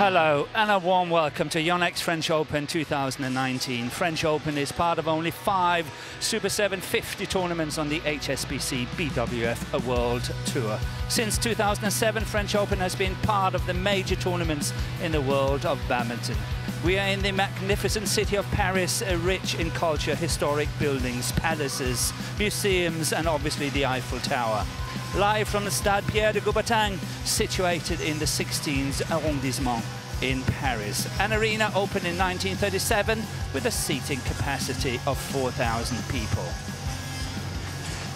Hello and a warm welcome to Yonex French Open 2019. French Open is part of only 5 Super 750 tournaments on the HSBC BWF World Tour. Since 2007, French Open has been part of the major tournaments in the world of badminton. We are in the magnificent city of Paris, rich in culture, historic buildings, palaces, museums, and obviously the Eiffel Tower. Live from the Stade Pierre de Coubertin, situated in the 16th arrondissement in Paris. An arena opened in 1937 with a seating capacity of 4,000 people.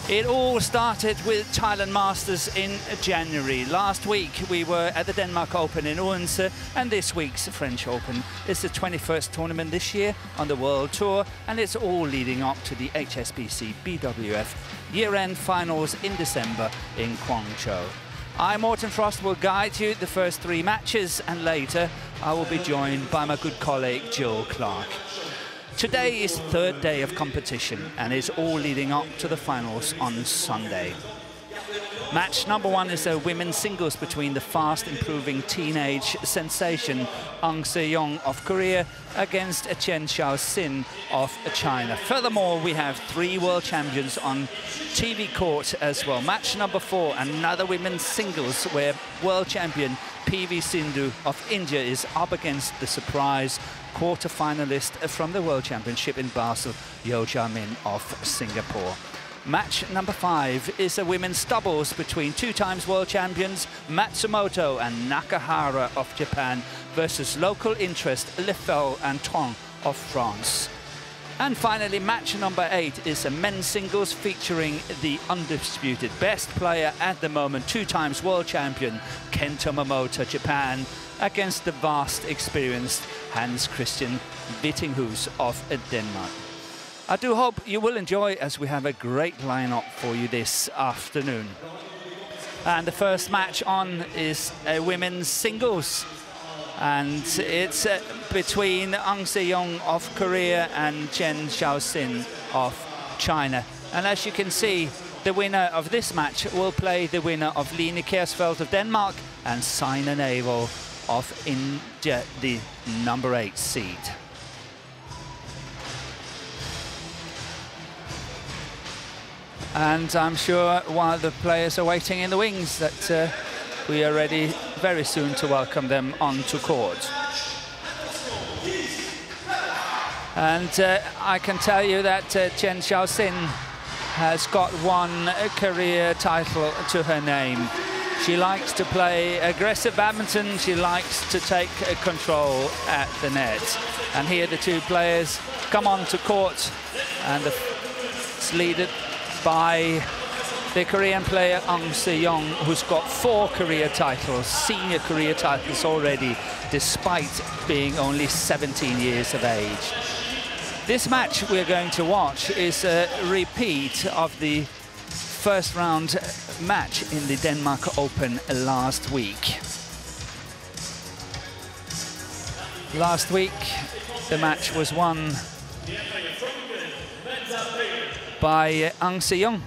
It all started with Thailand Masters in January. Last week we were at the Denmark Open in Odense, and this week's French Open is the 21st tournament this year on the World Tour, and it's all leading up to the HSBC BWF year-end finals in December in Guangzhou. I, Morten Frost, will guide you the first 3 matches, and later I will be joined by my good colleague Jill Clark. Today is 3rd day of competition and is all leading up to the finals on Sunday. Match number 1 is a women's singles between the fast improving teenage sensation Ang Se-young of Korea against CHEN Xiao Xin of China. Furthermore, we have 3 world champions on TV court as well. Match number 4, another women's singles where world champion PV Sindhu of India is up against the surprise quarter-finalist from the World Championship in Basel, Yeo Jia-min of Singapore. Match number 5 is a women's doubles between 2-time world champions Matsumoto and Nakahara of Japan versus local interest Leffel and Tong of France. And finally, match number 8 is a men's singles featuring the undisputed best player at the moment, 2-time world champion Kento Momota, Japan, against the vast experienced Hans Christian Vittinghus of Denmark. I do hope you will enjoy, as we have a great lineup for you this afternoon. And the first match on is a women's singles, and it's between Ang Se-young of Korea and CHEN Xiao Xin of China. And as you can see, the winner of this match will play the winner of Line Kjærsfeldt of Denmark and Saina Nehwal of India, the number 8 seed. And I'm sure while the players are waiting in the wings that we are ready very soon to welcome them onto court. And I can tell you that CHEN Xiao Xin has got 1 career title to her name. She likes to play aggressive badminton. She likes to take control at the net. And here the 2 players come onto court, and it's led by the Korean player Ang Se-young, who's got 4 career titles, senior career titles already, despite being only 17 years of age. This match we're going to watch is a repeat of the first round match in the Denmark Open last week. Last week, the match was won by Ang Se-young.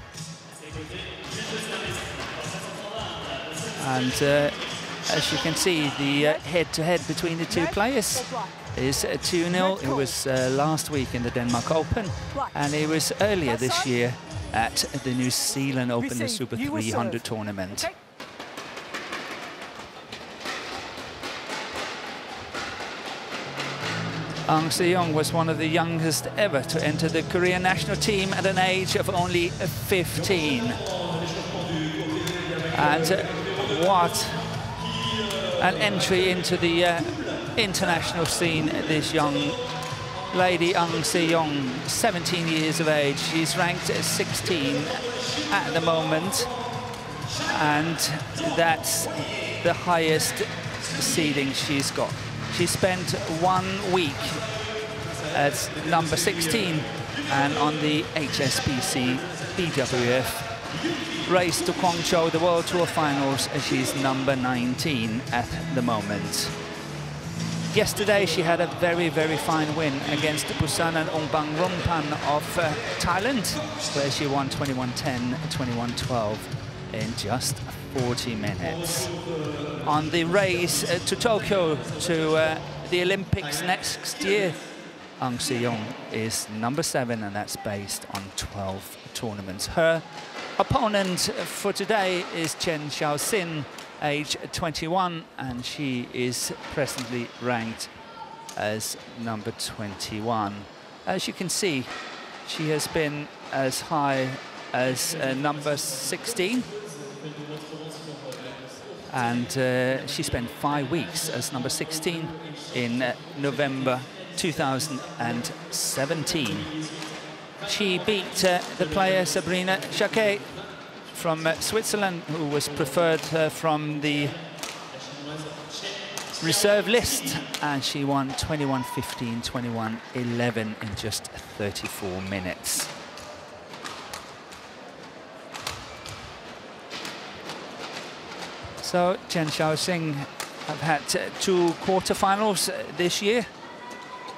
And as you can see, the head-to-head between the 2 players is 2-0. It was last week in the Denmark Open, and it was earlier this year at the New Zealand Open, the Super 300 tournament. Ang Se-young was one of the youngest ever to enter the Korean national team at an age of only 15. And what an entry into the international scene, this young lady Ang Se-young, 17 years of age. She's ranked as 16 at the moment, and that's the highest seeding she's got. She spent 1 week as number 16 and on the HSBC BWF race to Guangzhou, the World Tour finals, she's number 19 at the moment. Yesterday she had a very, very fine win against Busanan Ongbang-Rumpan of Thailand, where she won 21-10, 21-12. in just 40 minutes. On the race to Tokyo, to the Olympics next year, Ang Se-young is number 7, and that's based on 12 tournaments. Her opponent for today is CHEN Xiao Xin, age 21, and she is presently ranked as number 21. As you can see, she has been as high as number 16, and she spent 5 weeks as number 16 in November 2017. She beat the player Sabrina Jacquet from Switzerland, who was preferred from the reserve list, and she won 21-15, 21-11 in just 34 minutes. So CHEN Xiao Xin have had 2 quarterfinals this year,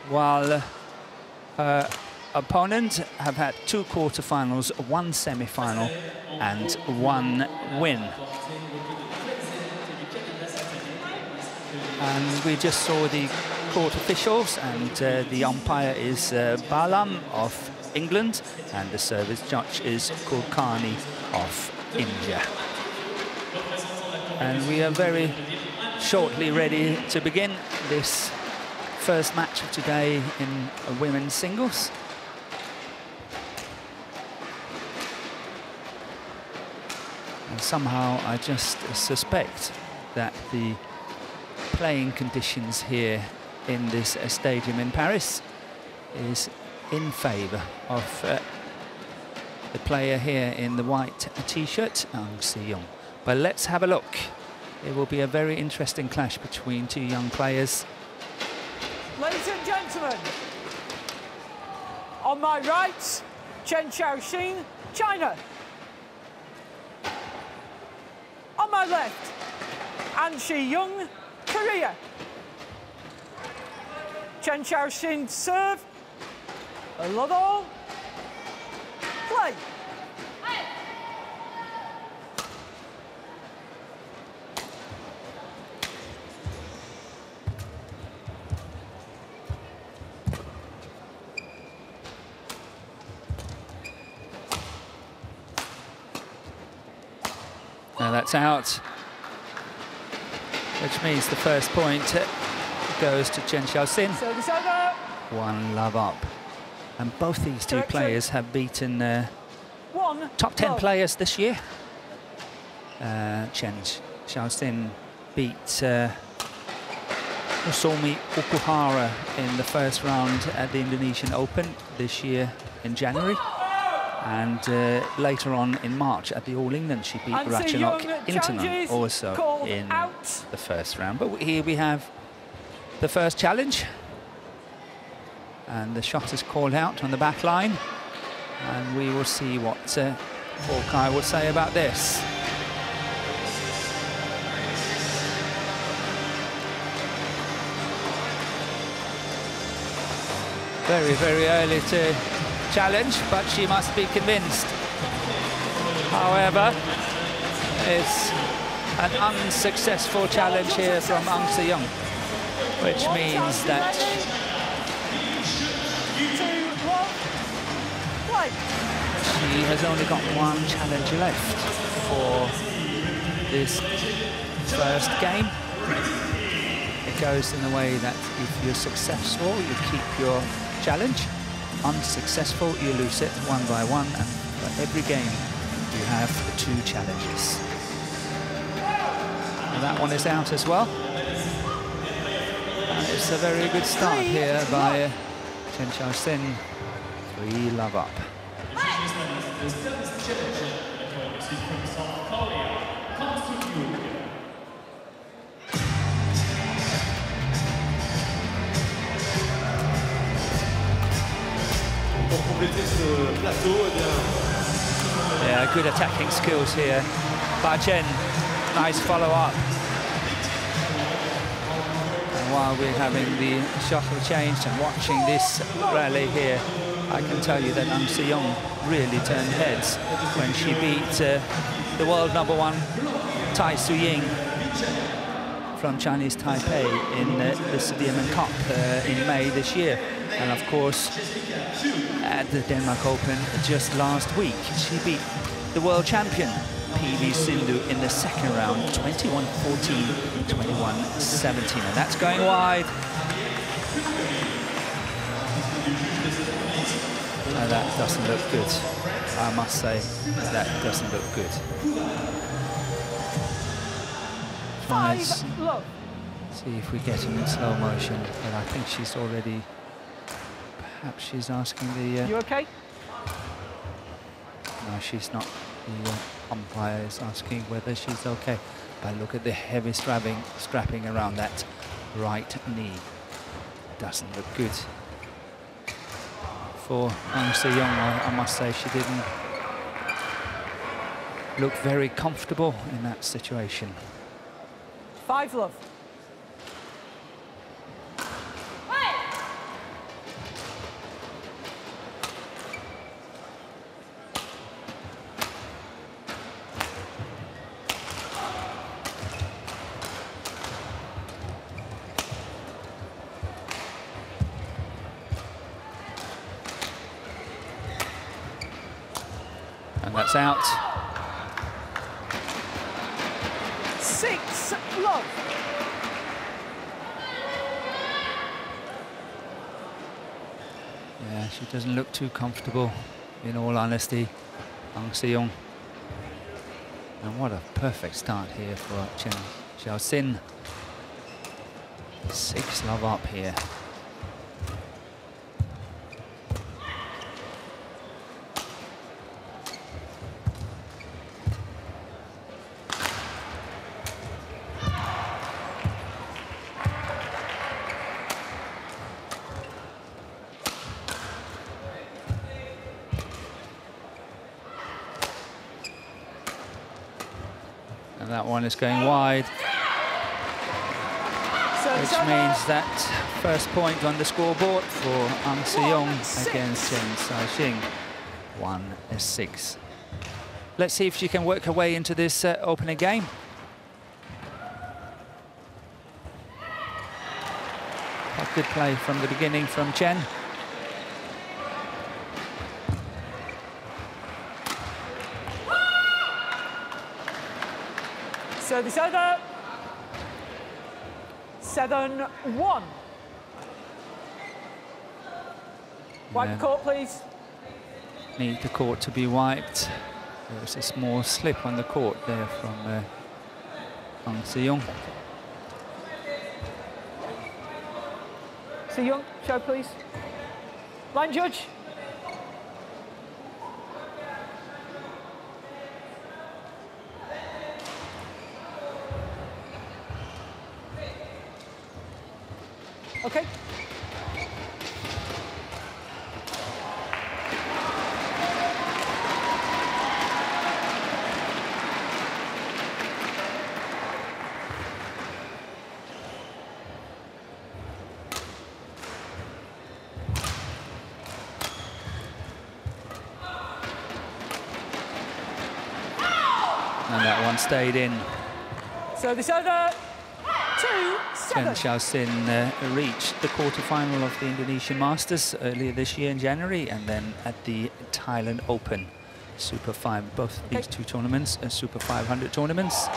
while her opponent have had 2 quarterfinals, 1 semi-final and 1 win. And we just saw the court officials, and the umpire is Balam of England, and the service judge is Kulkarni of India. And we are very shortly ready to begin this first match of today in women's singles. And somehow I just suspect that the playing conditions here in this stadium in Paris is in favour of the player here in the white t-shirt, Ang Se-young. But let's have a look. It will be a very interesting clash between 2 young players. Ladies and gentlemen, on my right, CHEN Xiao Xin, China. On my left, Ang Se-young, Korea. CHEN Xiao Xin serve. A lot all. Play. Now that's out, which means the first point goes to CHEN Xiao Xin. Service over. 1 love up. And both these 2 players have beaten top 10 players this year. CHEN Xiao Xin beat Usomi Okuhara in the first round at the Indonesian Open this year in January. And later on in March at the All England, she beat Ratchanok Intanon also in the first round. But here we have the first challenge. And the shot is called out on the back line. And we will see what Hawkeye will say about this. Very, very early to challenge, but she must be convinced. However, it's an unsuccessful challenge here from Ang Se-young, which means that she has only got 1 challenge left for this first game. It goes in the way that if you're successful, you keep your challenge. Unsuccessful, you lose it 1 by 1, and for every game you have 2 challenges. And that one is out as well. And it's a very good start here by CHEN Xiao Xin. 3 love up. Yeah, good attacking skills here by Chen. Nice follow-up. And while we're having the shuttle changed and watching this rally here, I can tell you that Ang Se-young really turned heads when she beat the world #1 Tai Su-ying from Chinese Taipei in the Sudirman Cup in May this year. And of course, at the Denmark Open just last week, she beat the world champion, PV Sindhu, in the second round, 21-14, 21-17. And that's going wide. And that doesn't look good. I must say, that doesn't look good. Nice. See if we get him in slow motion. But I think she's already... Perhaps she's asking the... You okay? No, she's not. The umpire is asking whether she's okay. But look at the heavy strapping around that right knee. Doesn't look good. For Ang Se-young, I must say she didn't look very comfortable in that situation. 5 love. And that's out. 6 love. Yeah, she doesn't look too comfortable, in all honesty, Ang Se-young. And what a perfect start here for CHEN Xiao Xin. 6 love up here. And that one is going wide, which means that first point on the scoreboard for Ang Se-young against CHEN Xiao Xin, 1-6. Let's see if she can work her way into this opening game. A good play from the beginning from Chen. Service over. 7-1. Wipe the court, please. Need the court to be wiped. There was a small slip on the court there from Ang Se-young. Se-young, show please. Line judge. Okay. And that one stayed in. So this over. 2-7. CHEN Xiao Xin reached the quarterfinal of the Indonesian Masters earlier this year in January, and then at the Thailand Open Super 5. Both these two tournaments are Super 500 tournaments.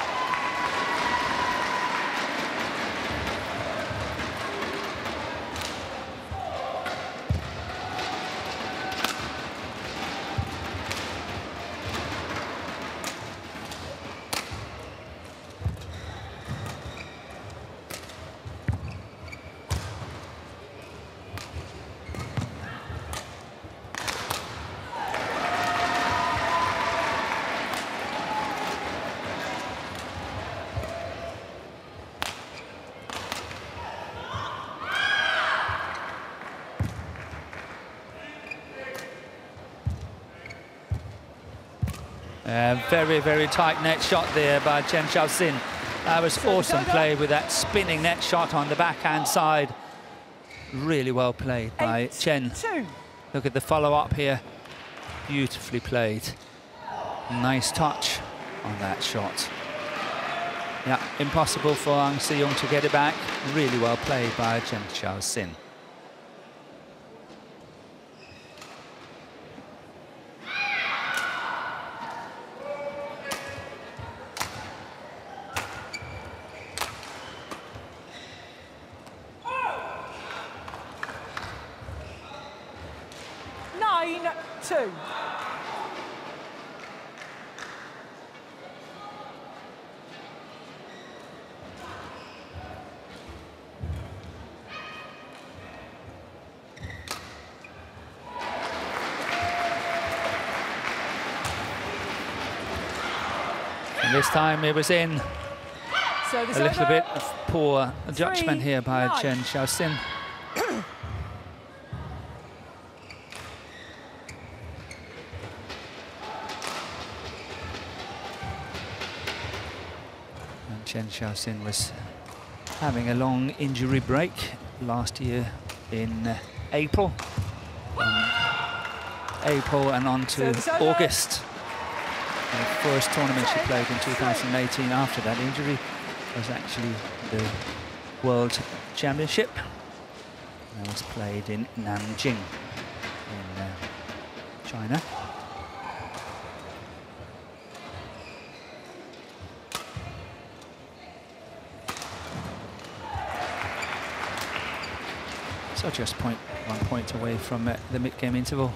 Very, very tight net shot there by CHEN Xiao Xin. That was awesome play with that spinning net shot on the backhand side. Really well played by Chen. Look at the follow-up here. Beautifully played. Nice touch. on that shot. Yeah, impossible for Ang Se-young to get it back. Really well played by CHEN Xiao Xin. Two. And this time it was in. So A little bit of poor judgment here by CHEN Xiao Xin. CHEN Xiao Xin was having a long injury break last year in April. April and on to August. The first tournament she played in 2018 after that injury was actually the World Championship. That was played in Nanjing in China. So just 1 point away from the mid-game interval.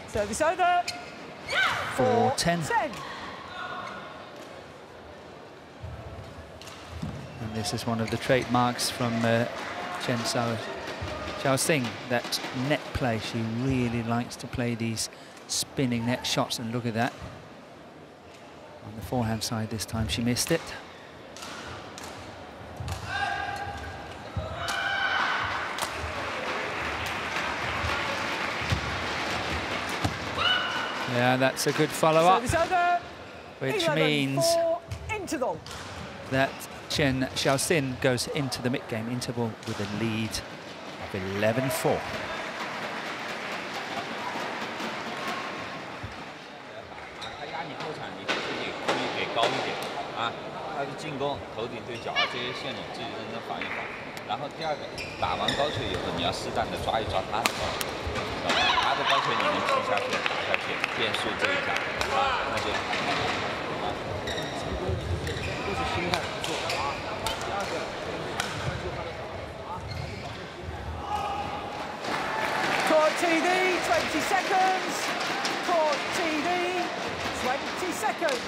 Service over. 4-10. And this is one of the trademarks from CHEN Xiao Xin, that net play. She really likes to play these spinning net shots, and look at that. On the forehand side this time she missed it. Yeah, that's a good follow-up, which means that CHEN Xiao Xin goes into the mid-game interval with a lead of 11-4. Court TD, 20 seconds. Court TD, 20 seconds.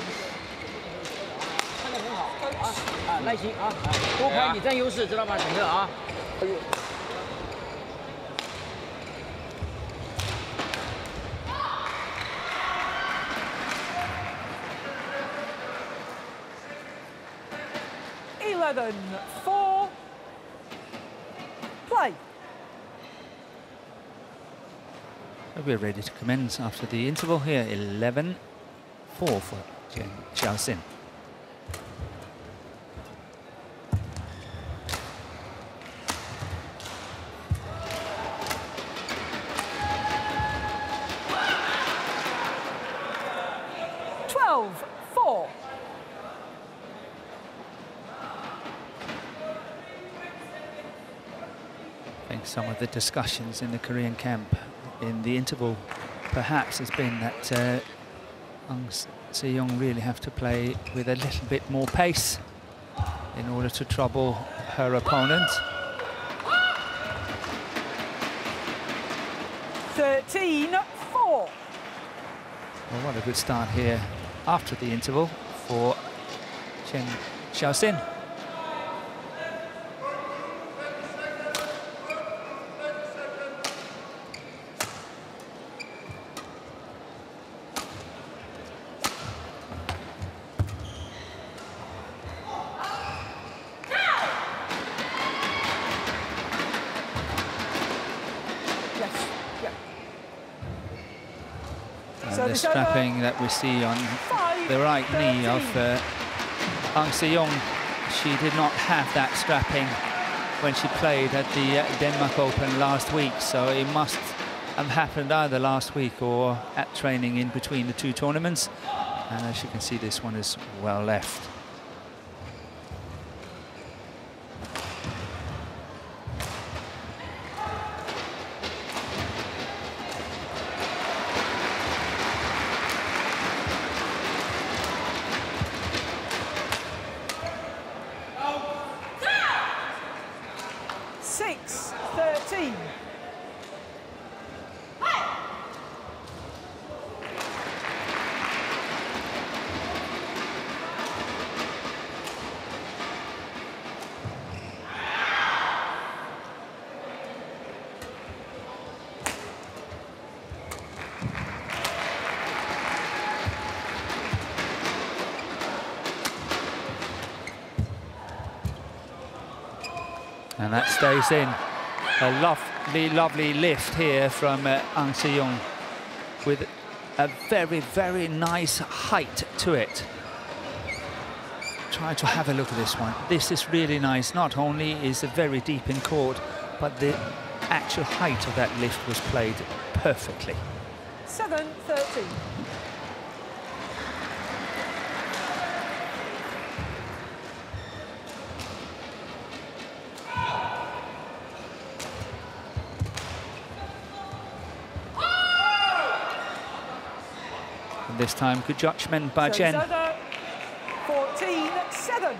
看得很好啊，耐心啊，多拍你占优势，知道吗？整个啊。 11-4. Play. We're ready to commence after the interval here. 11-4 for CHEN Xiao Xin. I think some of the discussions in the Korean camp in the interval perhaps has been that Ang Se-young really have to play with a little bit more pace in order to trouble her opponent. 13-4. Well, what a good start here after the interval for CHEN Xiao Xin. The strapping that we see on the right knee of Ang Se-young, she did not have that strapping when she played at the Denmark Open last week, so it must have happened either last week or at training in between the two tournaments. And as you can see, this one is well left. And that stays in. A lovely, lovely lift here from Ang Se-young with a very, very nice height to it. Try to have a look at this one. This is really nice. Not only is it very deep in court, but the actual height of that lift was played perfectly. 7-13. This time, good judgment by Chen. 14-7.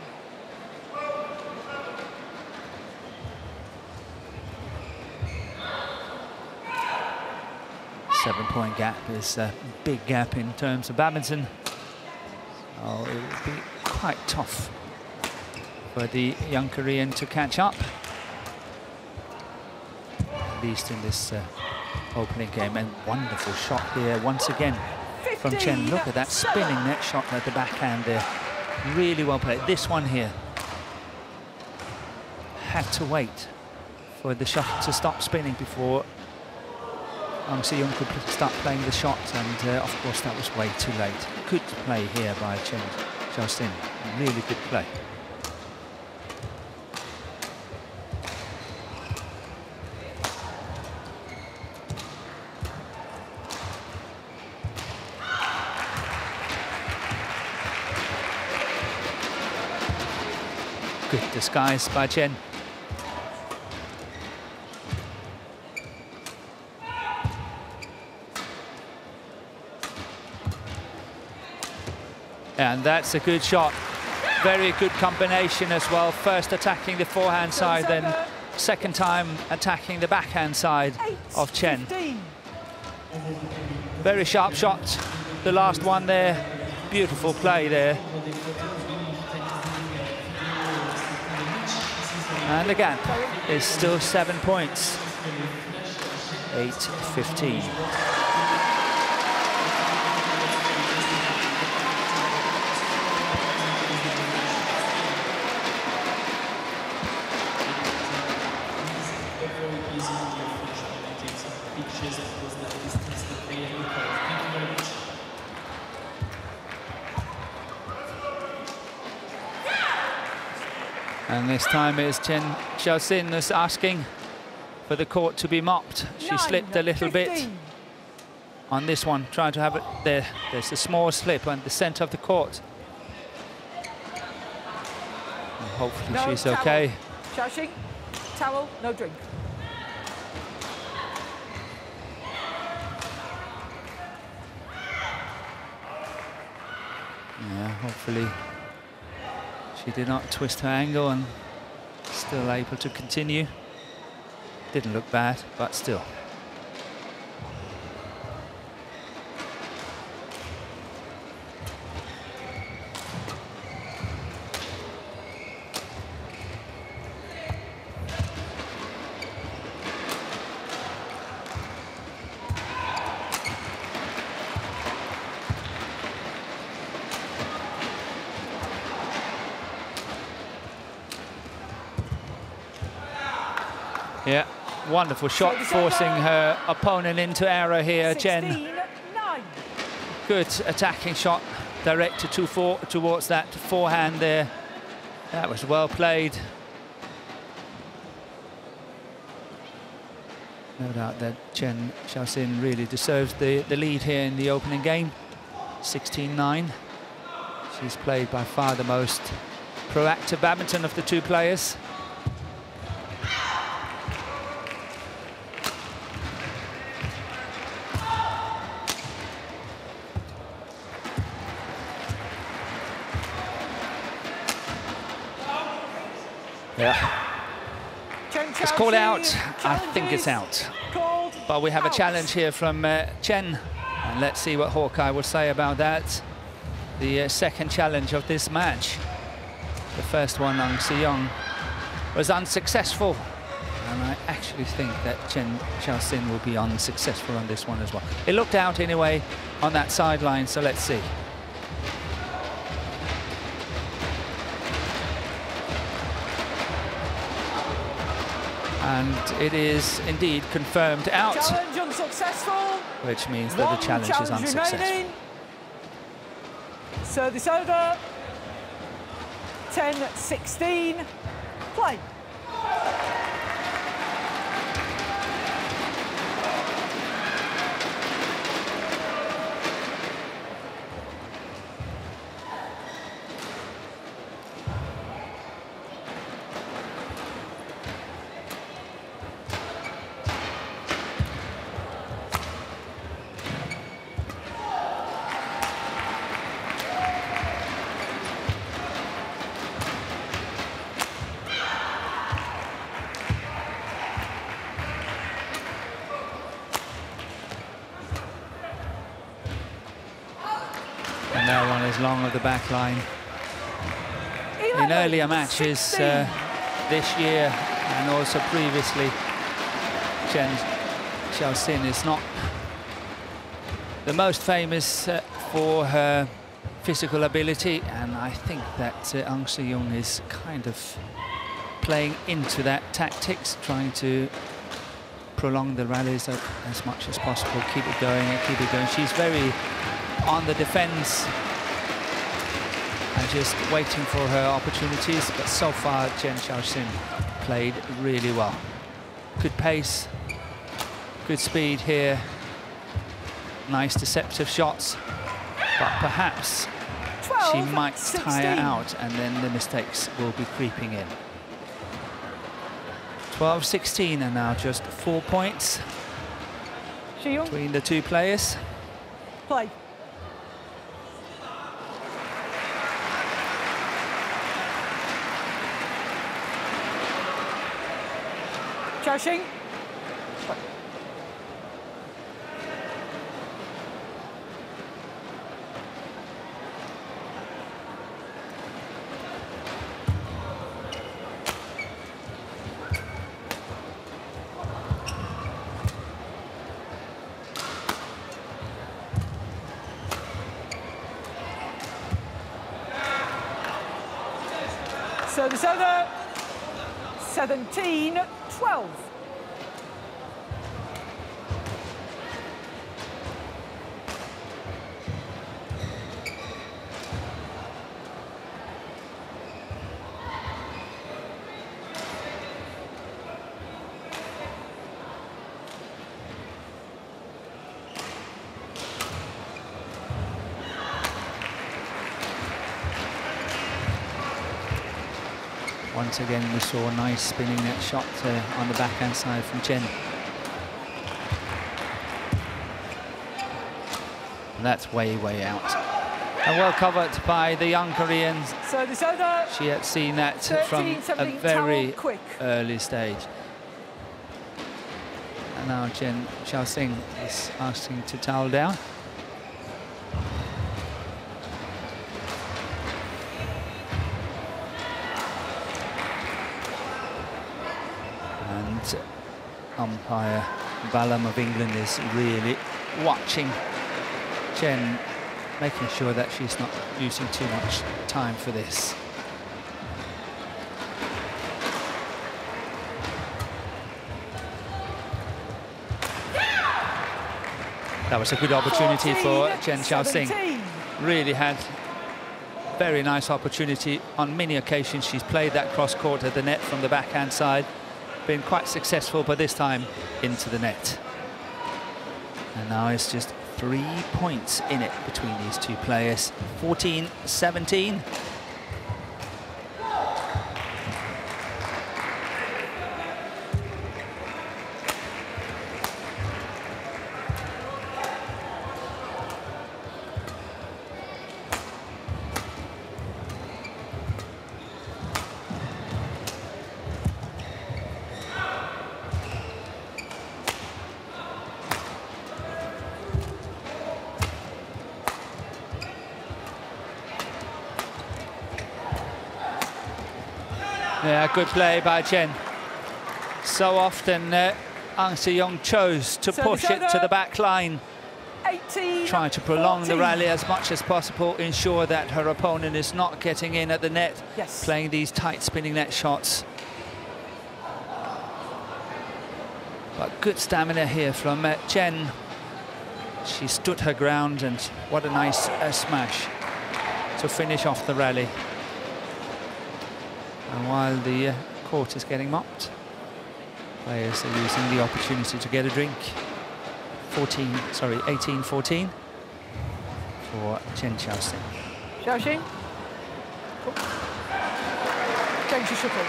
Seven-point gap is a big gap in terms of badminton. So it will be quite tough for the young Korean to catch up, at least in this opening game. And wonderful shot here once again from Chen. Look at that spinning net shot at the backhand there. Really well played. This one here had to wait for the shot to stop spinning before Ang Se-young could start playing the shot, and of course that was way too late. Good play here by CHEN Xiao Xin. Really good play. Good disguise by Chen. And that's a good shot. Very good combination as well. First attacking the forehand side, then second time attacking the backhand side of Chen. Very sharp shot. The last one there. Beautiful play there. And the gap is still 7 points. 8-15. And this time it's CHEN Xiao Xin is asking for the court to be mopped. She slipped a little bit on this one, trying to have it there. There's a small slip on the center of the court. And hopefully she's okay. Xiao Xin, towel, no drink. Yeah, hopefully she did not twist her ankle and still able to continue. Didn't look bad, but still. Yeah, wonderful shot, forcing her opponent into error here, Chen. Good attacking shot, directed towards that forehand there. That was well played. No doubt that CHEN Xiao Xin really deserves the lead here in the opening game. 16-9. She's played by far the most proactive badminton of the two players. Yeah. It's called out. I think it's out. But we have a challenge here from Chen. And let's see what Hawkeye will say about that. The second challenge of this match. The first one on Xiong was unsuccessful. And I actually think that CHEN Xiao Xin will be unsuccessful on this one as well. It looked out anyway on that sideline, so let's see. And it is indeed confirmed out. Challenge unsuccessful. Which means that the challenge is unsuccessful. Remaining. Service over. 10-16. Play. Now one is long of the back line. In earlier matches this year and also previously, CHEN Xiao Xin is not the most famous for her physical ability, and I think that Ang Se-young is kind of playing into that tactics, trying to prolong the rallies as much as possible, keep it going and keep it going. She's very on the defense and just waiting for her opportunities, but so far CHEN Xiao Xin played really well. Good pace, good speed here, nice deceptive shots, but perhaps she might tire out and then the mistakes will be creeping in. 12-16 and now just 4 points between the two players. Play. Xiao Xin. Service over. 17-12. Once again, we saw a nice spinning net shot on the backhand side from Chen. And that's way, way out. And well covered by the young Koreans. So this over. She had seen that from a very early stage. And now CHEN Xiao Xin is asking to towel down. Umpire Balam of England is really watching Chen, making sure that she's not using too much time for this. That was a good opportunity for CHEN Xiao Xin. Really had very nice opportunity on many occasions. She's played that cross court at the net from the backhand side. Been quite successful, but this time into the net. And now it's just 3 points in it between these two players. 14-17. Yeah, good play by Chen. So often Ang Se-young chose to push it to the back line, trying to prolong the rally as much as possible, ensure that her opponent is not getting in at the net, playing these tight spinning net shots. But good stamina here from Chen. She stood her ground, and what a nice smash to finish off the rally. And while the court is getting mopped, players are using the opportunity to get a drink. 18-14 for CHEN Xiao Xin. Xiao Xin. Change your shuttle.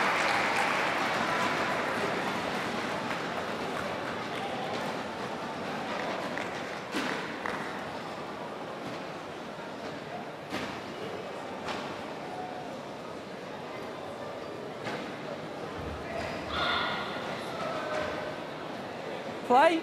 Play.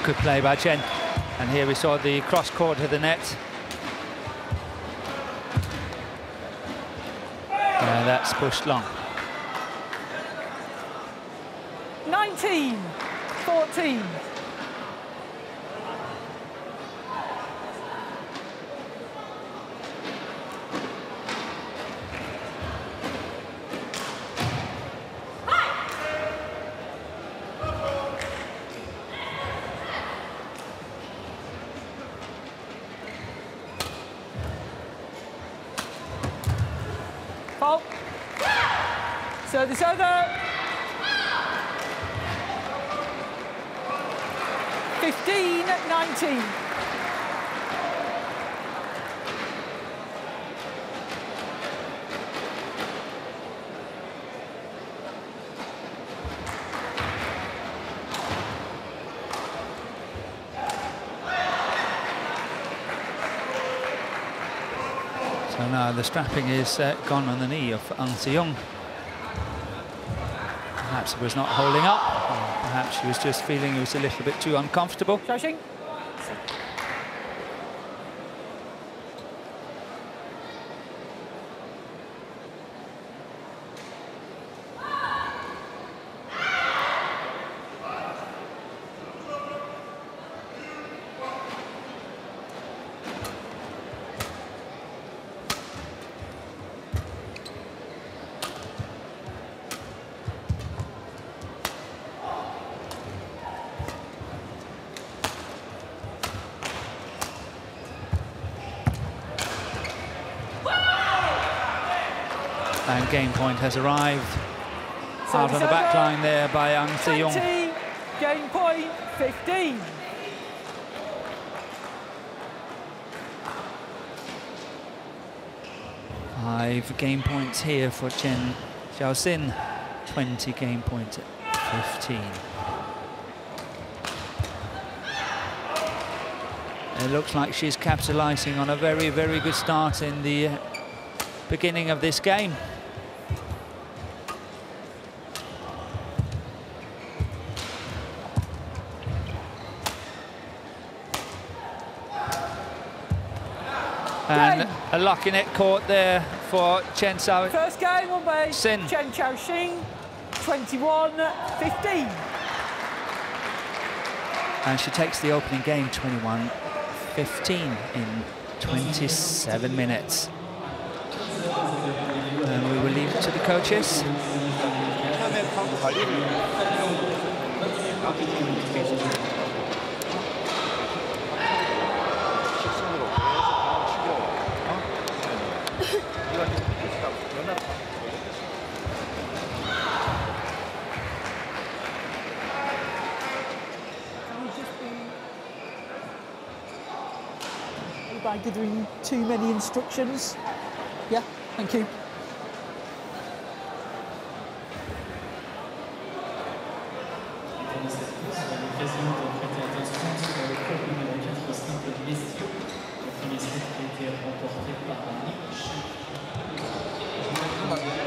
Good play by Chen. And here we saw the cross court to the net. That's pushed long. 19-14. Fault. Service over. 15-19. So now the strapping is gone on the knee of Ang Se-young. Perhaps it was not holding up, or perhaps she was just feeling it was a little bit too uncomfortable. Xiao Xin. And game point has arrived. Out on the back line there by Ang Se-young. Game point 15. Five game points here for CHEN Xiao Xin. 20 game points at 15. It looks like she's capitalizing on a very, very good start in the beginning of this game. And a lucky net caught there for CHEN Xiao Xin. First game on base, CHEN Xiao Xin, 21-15. And she takes the opening game 21-15 in 27 minutes. And we will leave it to the coaches. By giving too many instructions. Yeah, thank you.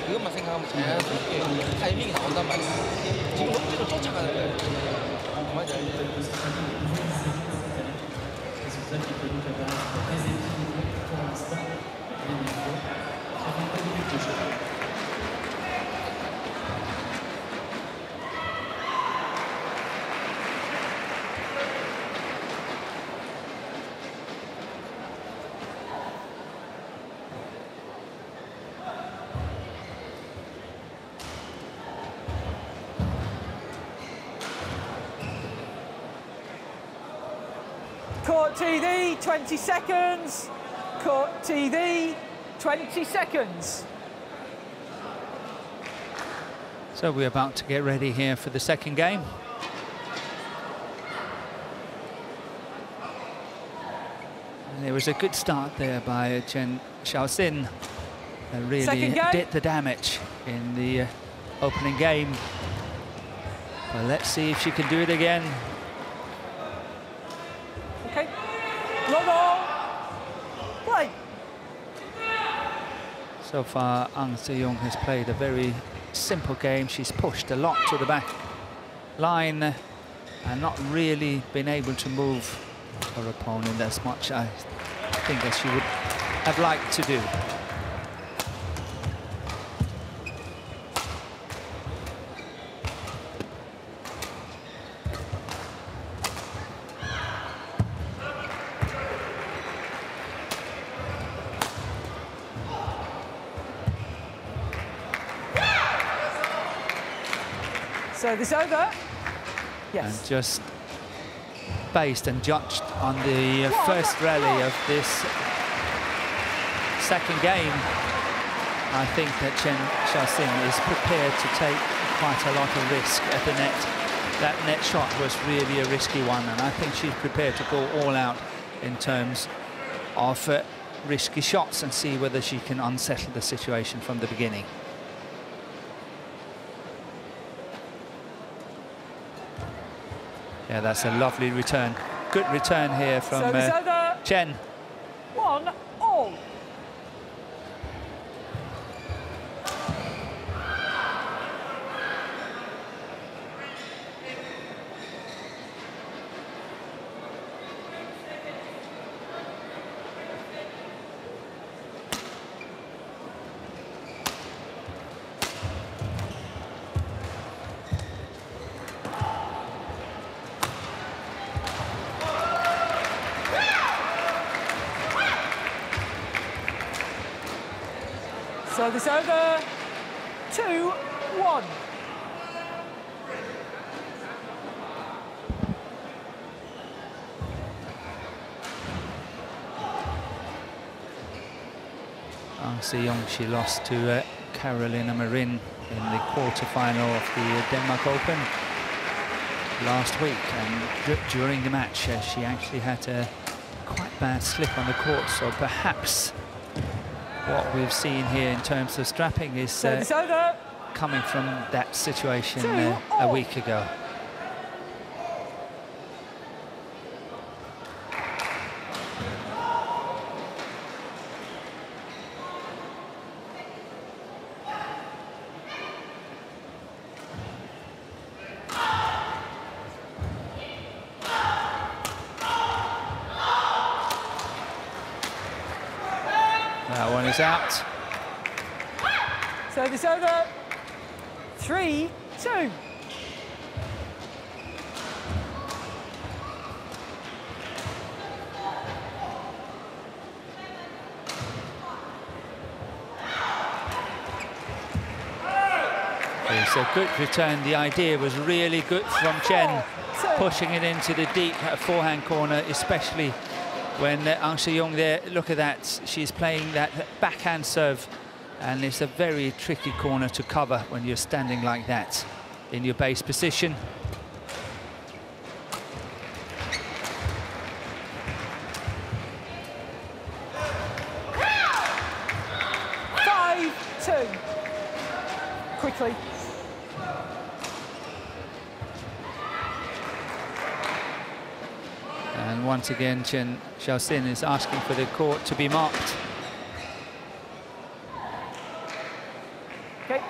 그것만 생각하면 자연스럽게 타이밍이 나온단 말이야. 지금 억지로 쫓아가는 거야. 맞아. Court TV, 20 seconds. Court TV, 20 seconds. So we're about to get ready here for the second game. And there was a good start there by CHEN Xiao Xin. That really did the damage in the opening game. But let's see if she can do it again. Okay. Log on. Play. So far, Ang Se-young has played a very simple game. She's pushed a lot to the back line and not really been able to move her opponent as much, I think, as she would have liked to do. Service over. Yes. And just based and judged on the first rally of this second game, I think that CHEN Xiao Xin is prepared to take quite a lot of risk at the net. That net shot was really a risky one, and I think she's prepared to go all out in terms of risky shots and see whether she can unsettle the situation from the beginning. Yeah, that's a lovely return. Good return here from CHEN. 1-all. Service over, 2-1. Ang Se-young, she lost to Carolina Marin in the quarter-final of the Denmark Open last week, and during the match she actually had a quite bad slip on the court, so perhaps what we've seen here in terms of strapping is coming from that situation a week ago. That one is out. Service over, 3-2. It's a good return. The idea was really good from Chen, pushing it into the deep forehand corner, especially when Ang Se-young there, look at that, she's playing that backhand serve, and it's a very tricky corner to cover when you're standing like that in your base position. Quickly. And once again, CHEN Xiao Xin is asking for the court to be marked. Okay.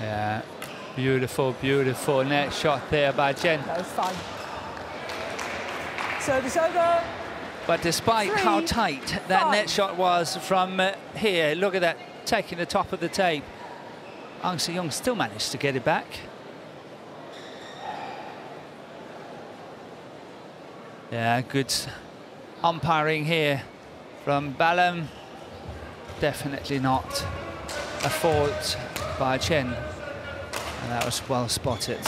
Yeah, beautiful, beautiful net shot there by Chen. That was fine. Service over. But despite how tight that net shot was from here, look at that, taking the top of the tape. Ang Se-young still managed to get it back. Yeah, good umpiring here from Balam. Definitely not a fault by Chen, and that was well spotted.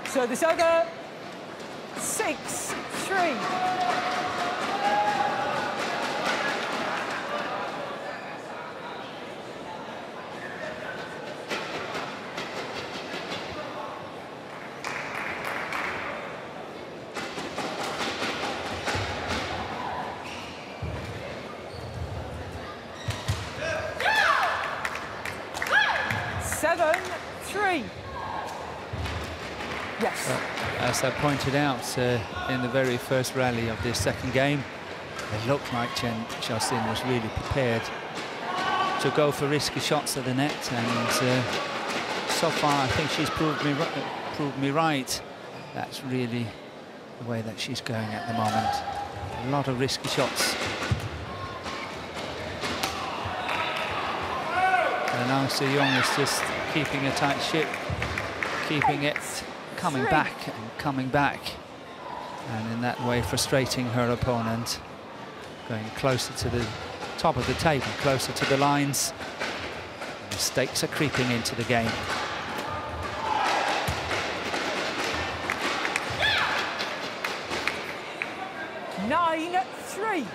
So this over. 6-3. Yes. As I pointed out in the very first rally of this second game, it looked like CHEN Xiao Xin was really prepared to go for risky shots at the net, and so far I think she's proved me right. That's really the way that she's going at the moment. A lot of risky shots. And Ang Se-young is just keeping a tight ship, keeping it coming back, and in that way frustrating her opponent, going closer to the top of the table, closer to the lines. Mistakes are creeping into the game. Nine, 3.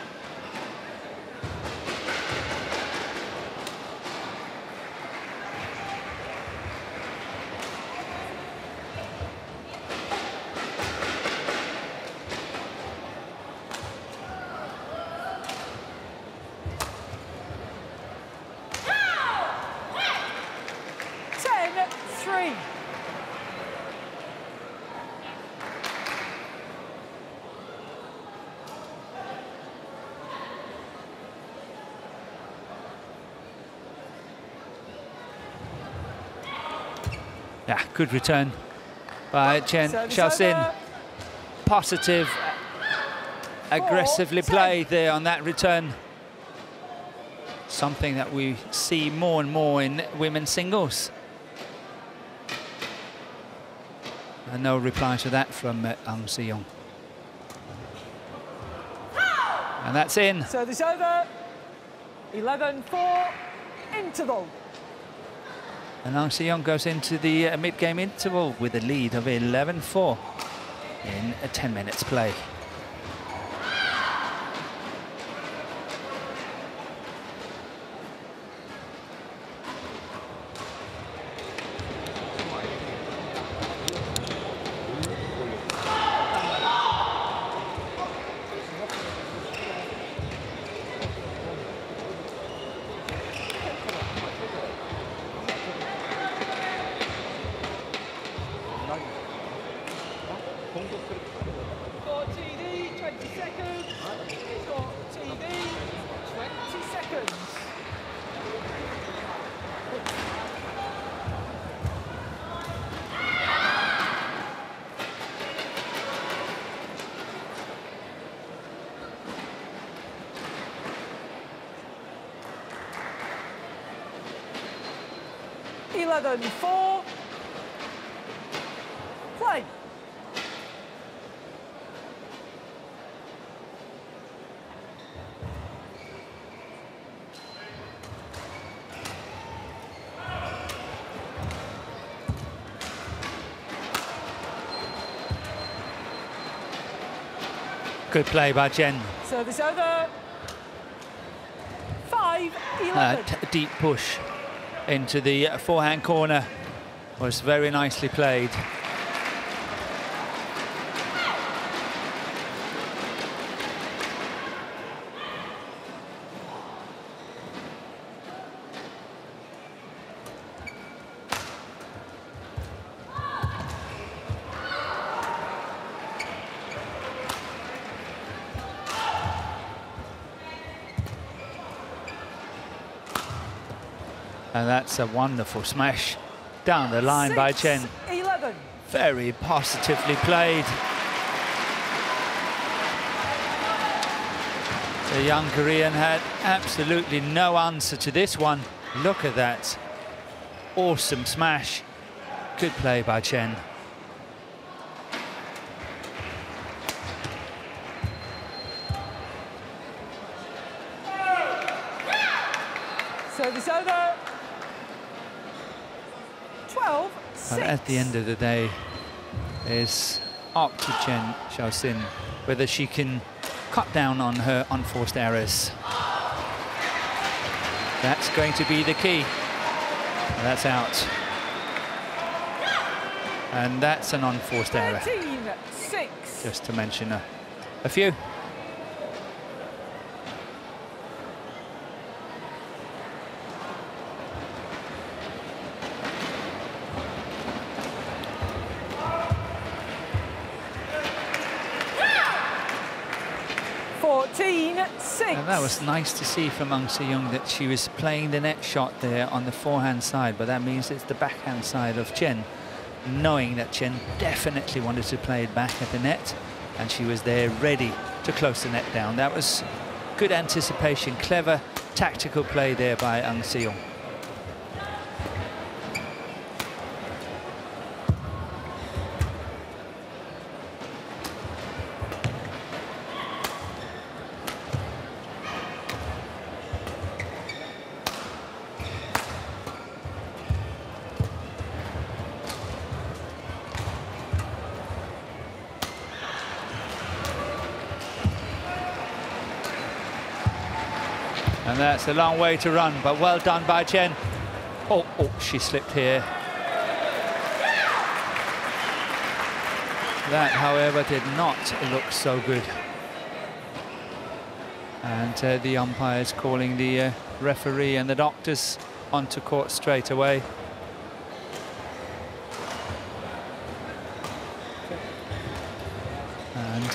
Yeah, good return by CHEN Xiao Xin. Positive, aggressively played there on that return. Something that we see more and more in women's singles. And no reply to that from Ang Se-young. And that's in. Service over. 11-4. Interval. And Ang Se-young goes into the mid-game interval with a lead of 11-4 in 10 minutes play. 11, 4. Play. Good play by Chen. Service over. 5, 11. A deep push into the forehand corner was very nicely played. And that's a wonderful smash down the line by Chen. 11. Very positively played. The young Korean had absolutely no answer to this one. Look at that. Awesome smash. Good play by Chen. Service over. 12, 6. And at the end of the day, is up to CHEN Xiao Xin whether she can cut down on her unforced errors. That's going to be the key. That's out. And that's an unforced error. 13, 6. Just to mention a few. And that was nice to see from Ang Se-young that she was playing the net shot there on the forehand side, but that means it's the backhand side of Chen, knowing that Chen definitely wanted to play it back at the net, and she was there ready to close the net down. That was good anticipation, clever tactical play there by Ang Se-young. And that's a long way to run, but well done by Chen. Oh, she slipped here. That, however, did not look so good. And the umpires calling the referee and the doctors onto court straight away. And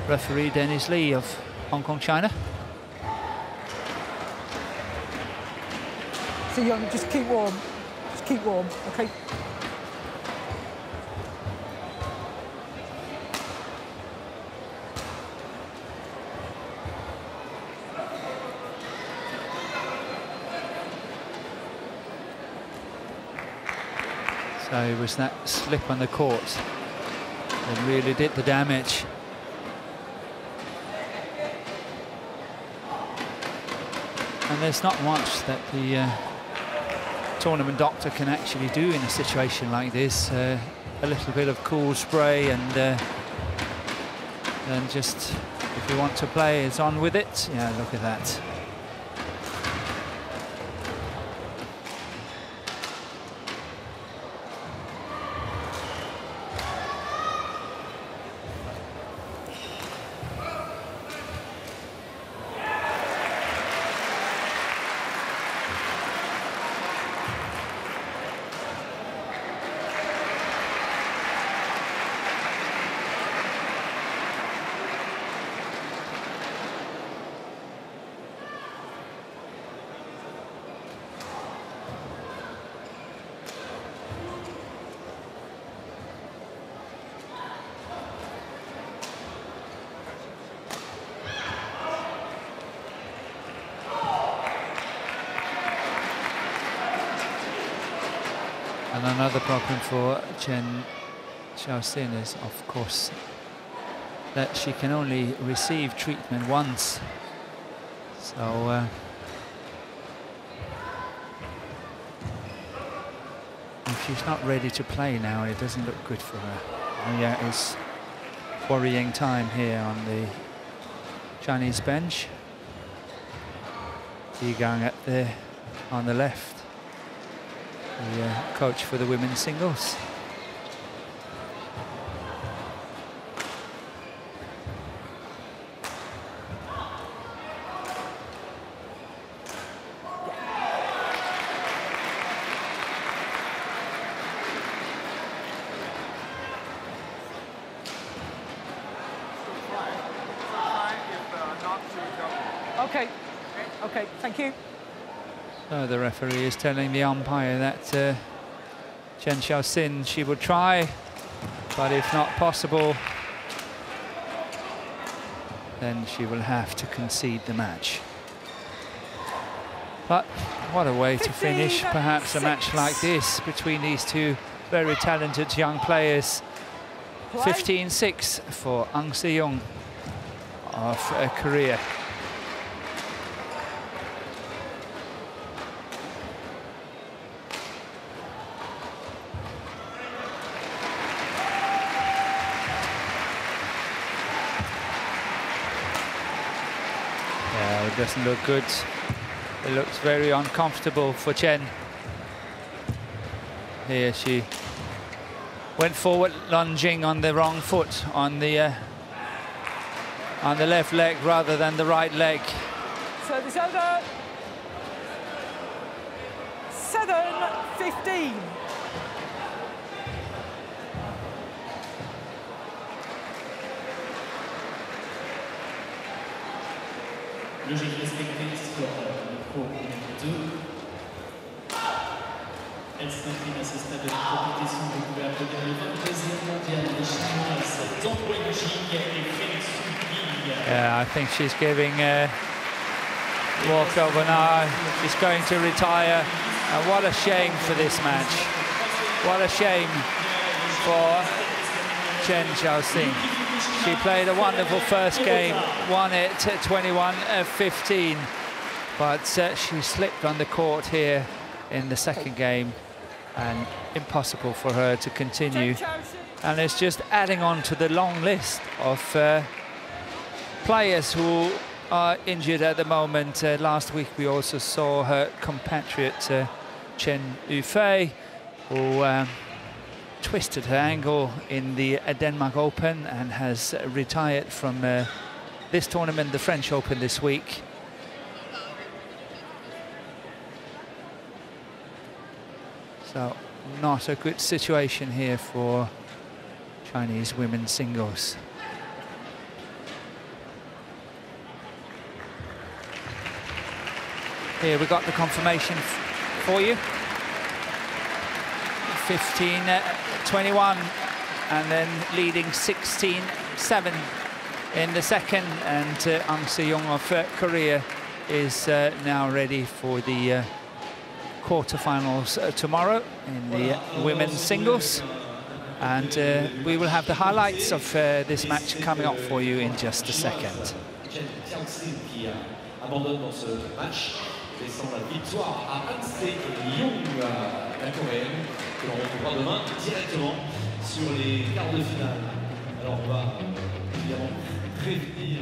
referee Dennis Lee of Hong Kong, China. So young, just keep warm. Just keep warm, okay? So it was that slip on the court that really did the damage. And there's not much that the tournament doctor can actually do in a situation like this. A little bit of cool spray and just, if you want to play, it's on with it. Yeah, look at that. And another problem for CHEN Xiao Xin is, of course, that she can only receive treatment once. So if she's not ready to play now, it doesn't look good for her. And yeah, it's worrying time here on the Chinese bench. Yigang on the left, the coach for the women's singles. Okay, thank you. So the referee is telling the umpire that CHEN Xiao Xin, she will try, but if not possible, then she will have to concede the match. But what a way to finish perhaps a match like this between these two very talented young players. 15-6 for Ang Se-young of Korea. It doesn't look good. It looks very uncomfortable for Chen. Here she went forward, lunging on the wrong foot, on the left leg rather than the right leg. Service over. 7-15. Logique respectée, score micro 2. Elle s'incline à ce stade de la compétition découverte de le 22e mondial des Chinoises, d'Antoine Jing et Félix Soupille. Yeah, I think she's giving a walkover now. She's going to retire. And what a shame for this match. What a shame for CHEN Xiao Xin. She played a wonderful first game, won it 21-15, but she slipped on the court here in the second game, and impossible for her to continue. And it's just adding on to the long list of players who are injured at the moment. Last week we also saw her compatriot Chen Yufei, who twisted her ankle in the Denmark Open and has retired from this tournament, the French Open, this week. So not a good situation here for Chinese women's singles. Here we got the confirmation for you. 15-21, and then leading 16-7 in the second, and Ang Se-young of Korea is now ready for the quarterfinals tomorrow in the women's singles, and we will have the highlights of this match coming up for you in just a second. Laissant la victoire à Ang Se-young, la coréenne, que l'on retrouvera demain directement sur les quarts de finale. Alors on va évidemment prévenir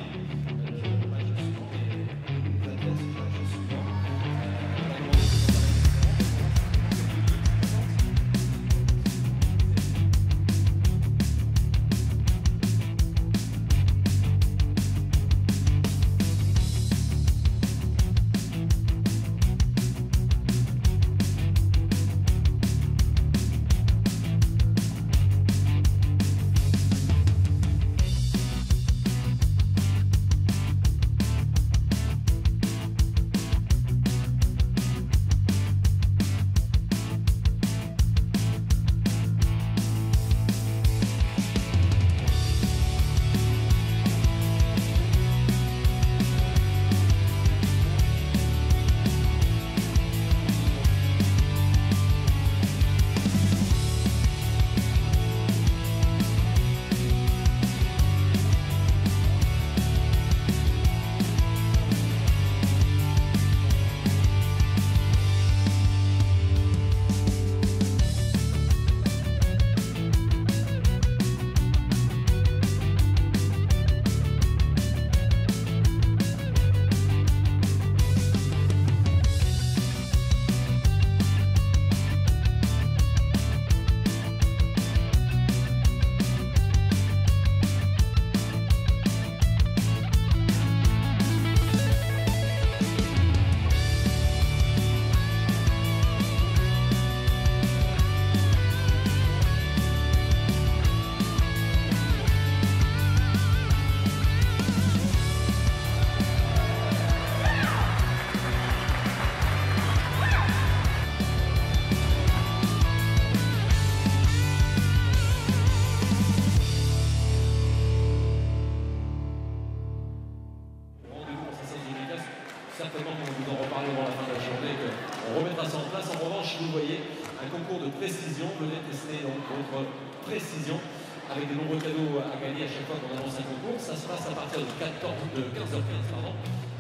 un concours de précision. Venez tester donc votre précision avec de nombreux cadeaux à gagner à chaque fois qu'on annonce un concours. Ça se passe à partir de 15h15, pardon,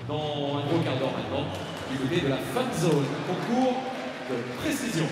dans un gros quart d'heure maintenant, du côté de la fan zone. Concours de précision.